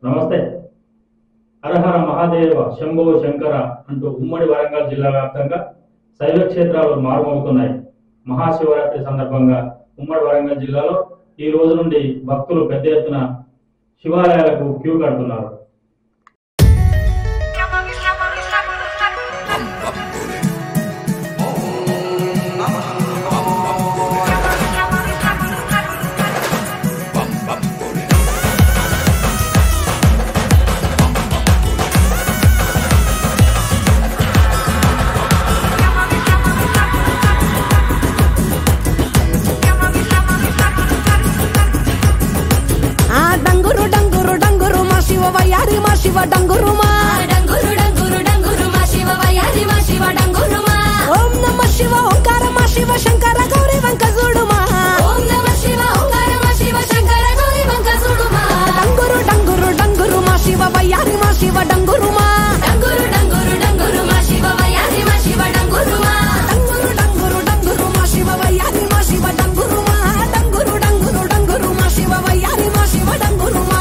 నమస్తే. హరహర మహాదేవ శంభో శంకర అంటూ ఉమ్మడి వరంగల్ జిల్లా వ్యాప్తంగా శైవ క్షేత్రాలు మారుమవుతున్నాయి. మహాశివరాత్రి సందర్భంగా ఉమ్మడి వరంగల్ జిల్లాలో ఈ రోజు నుండి భక్తులు పెద్ద ఎత్తున శివాలయాలకు క్యూ కడుతున్నారు. వయ్యారి మా శివ డంగురు మా డంగురు డంగురు డంగురు మా శివ వయ్యారి మా శివ డంగురు మా ఓం నమః శివ ఓంకార మా శివ శంకర గౌరీ వంక చూడు మా ఓం నమః శివ ఓంకార మా శివ శంకర గౌరీ వంక చూడు మా డంగురు డంగురు డంగురు మా శివ వయ్యారి మా శివ డంగురు మా డంగురు డంగురు డంగురు మా శివ వయ్యారి మా శివ డంగురు మా డంగురు డంగురు డంగురు మా శివ వయ్యారి మా శివ డంగురు మా డంగురు డంగురు డంగురు మా శివ వయ్యారి మా శివ డంగురు మా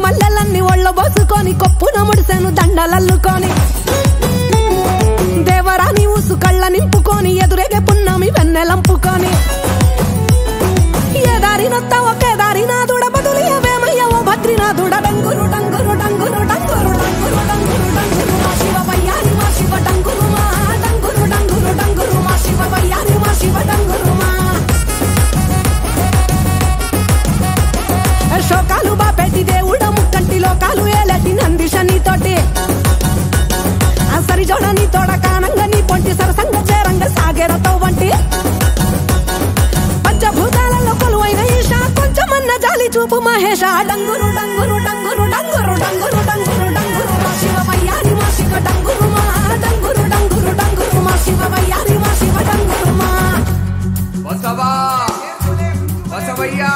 మల్లెలన్నీ ఒళ్ళ బోసుకొని కొప్పున ముడిసెను దండలల్లుకొని దేవరాని ఊసు కళ్ళ నింపుకొని ఎదురేగే పున్నమి వెన్నెలంపుకొని ఏ దారినొత్తా ఒకే దారినాథుడ బదులియవేమయ్య ఓ భద్రినాథుడ డంగురు డంగురు డంగురు డంగురు డంగురు డంగురు డంగురు మా శివ వయ్యారి మా శివ డంగురు మా డంగురు డంగురు డంగురు మా శివ వయ్యారి మా శివ డంగురు మా శోకాలు బాపెట్టి దేవుడ ముక్కంటి లోకాలు ఏలటి నందిషని తోటి సరి జోడని తోడ కానంగా నీ పొంటి సరసంగ చేరంగ సాగేరతో వంటి పంచభూతాలలో కొలువైన ఈశ కొంచెమన్న జాలి చూపు మహేష డంగురు డంగురు డంగురు డంగురు డంగురు డంగురు డంగురు మా శివ వయ్యారి మా శివ డంగురు మా డంగురు డంగురు డంగురు మా శివ వయ్యారి మా శివ డంగురు మా వసవయ్యా